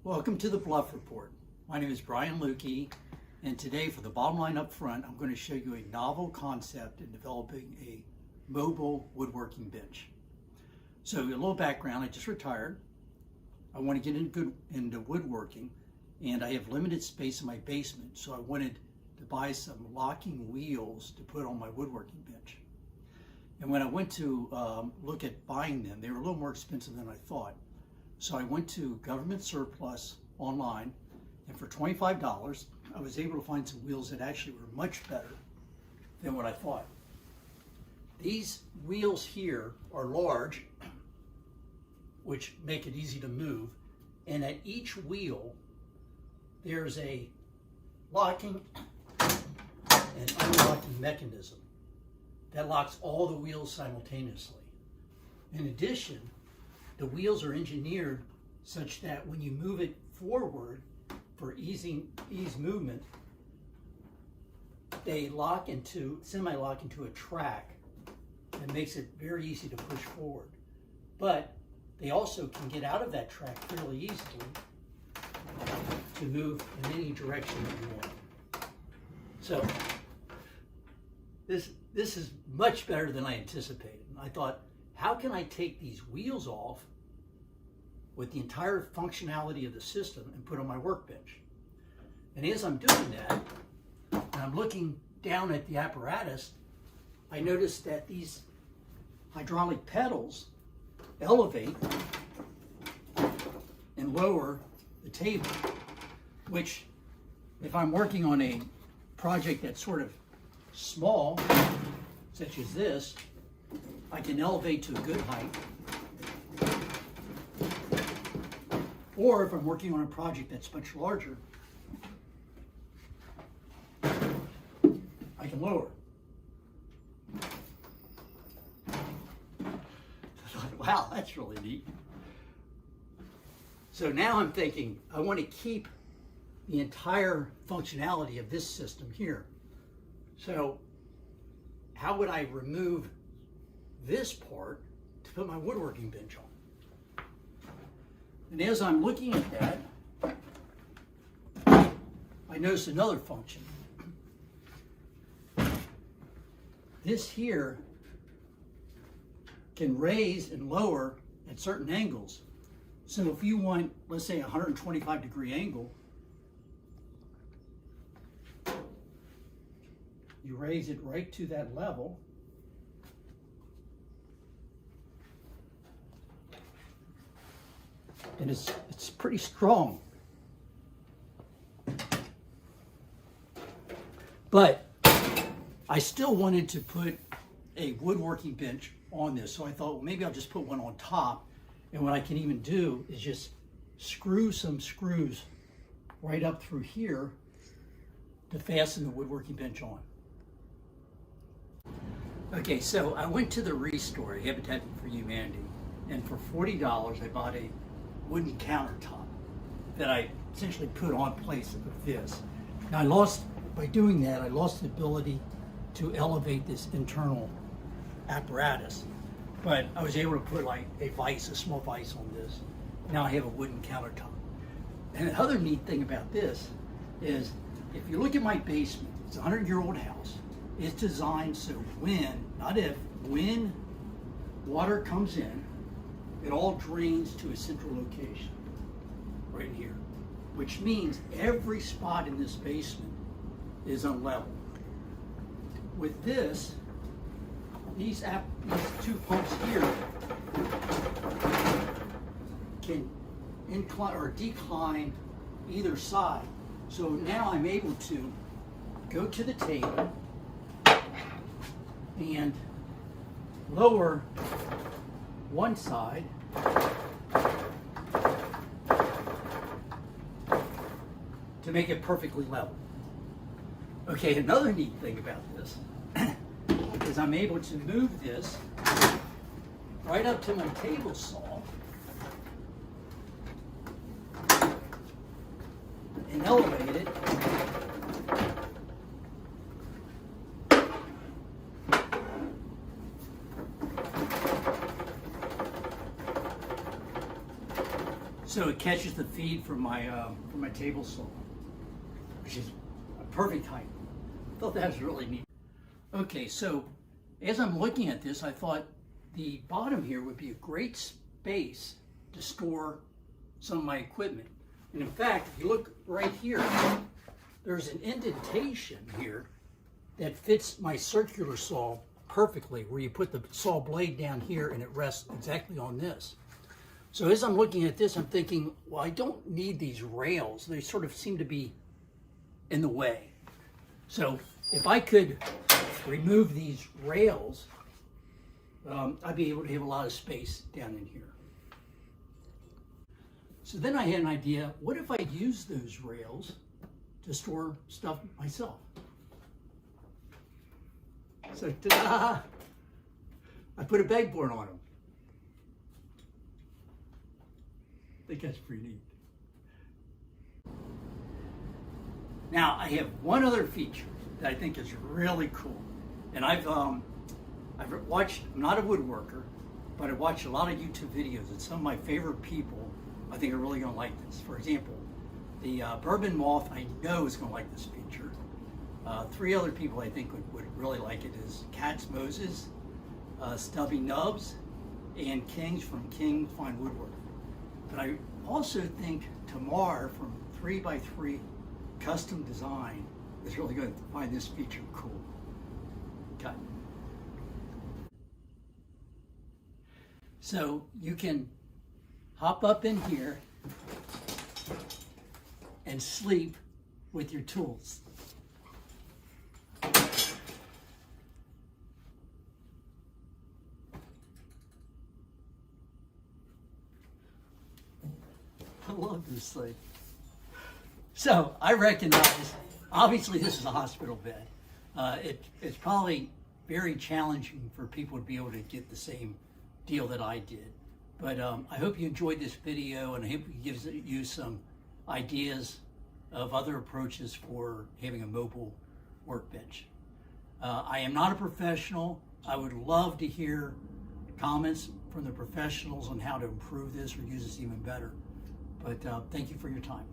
Welcome to the BLUF Report. My name is Brian Lukey, and today for the bottom line up front, I'm going to show you a novel concept in developing a mobile woodworking bench. So a little background, I just retired. I want to get into woodworking, and I have limited space in my basement, so I wanted to buy some locking wheels to put on my woodworking bench. And when I went to look at buying them, they were a little more expensive than I thought. So I went to Government Surplus online, and for $25, I was able to find some wheels that actually were much better than what I thought. These wheels here are large, which make it easy to move, and at each wheel, there's a locking and unlocking mechanism that locks all the wheels simultaneously. In addition, the wheels are engineered such that when you move it forward for ease movement, they semi-lock into a track that makes it very easy to push forward. But they also can get out of that track fairly easily to move in any direction that you want. So this is much better than I anticipated. I thought, how can I take these wheels off with the entire functionality of the system and put on my workbench? And as I'm doing that, and I'm looking down at the apparatus, I noticed that these hydraulic pedals elevate and lower the table, which if I'm working on a project that's sort of small, such as this, I can elevate to a good height. Or if I'm working on a project that's much larger, I can lower. Wow, that's really neat. So now I'm thinking, I want to keep the entire functionality of this system here. So how would I remove this part to put my woodworking bench on? And as I'm looking at that, I noticed another function. This here can raise and lower at certain angles. So if you want, let's say, a 125-degree angle, you raise it right to that level. And it's pretty strong. But I still wanted to put a woodworking bench on this, so I thought, well, maybe I'll just put one on top, and what I can even do is just screw some screws right up through here to fasten the woodworking bench on. Okay, so I went to the Restore, Habitat for Humanity, and for $40 I bought a wooden countertop that I essentially put on place of this. Now by doing that, I lost the ability to elevate this internal apparatus, but I was able to put like a small vise on this. Now I have a wooden countertop. And the other neat thing about this is, if you look at my basement, it's a 100-year-old house. It's designed so when water comes in, it all drains to a central location, right here, which means every spot in this basement is unlevel. With this, these two pumps here can incline or decline either side. So now I'm able to go to the table and lower one side to make it perfectly level. Okay, another neat thing about this is I'm able to move this right up to my table saw and elevate it so it catches the feed from my table saw, which is a perfect height. I thought that was really neat. Okay, so as I'm looking at this, I thought the bottom here would be a great space to store some of my equipment. And in fact, if you look right here, there's an indentation here that fits my circular saw perfectly, where you put the saw blade down here and it rests exactly on this. So as I'm looking at this, I'm thinking, well, I don't need these rails. They sort of seem to be in the way. So if I could remove these rails, I'd be able to have a lot of space down in here. So then I had an idea, what if I use those rails to store stuff myself? So ta-da! I put a pegboard on them. I think that's pretty neat. Now I have one other feature that I think is really cool, and I've watched. I'm not a woodworker, but I've watched a lot of YouTube videos, and some of my favorite people I think are really going to like this. For example, the bourbon moth I know is going to like this feature. 3 other people I think would really like it is Cat's Moses, Stubby Nubs, and Kings from King Fine Woodworking. But I also think Tamar from 3x3 Custom Design is really going to find this feature cool. Okay. So you can hop up in here and sleep with your tools. I love this thing. So I recognize, obviously this is a hospital bed. It's probably very challenging for people to be able to get the same deal that I did. But I hope you enjoyed this video, and I hope it gives you some ideas of other approaches for having a mobile workbench. I am not a professional. I would love to hear comments from the professionals on how to improve this or use this even better. But thank you for your time.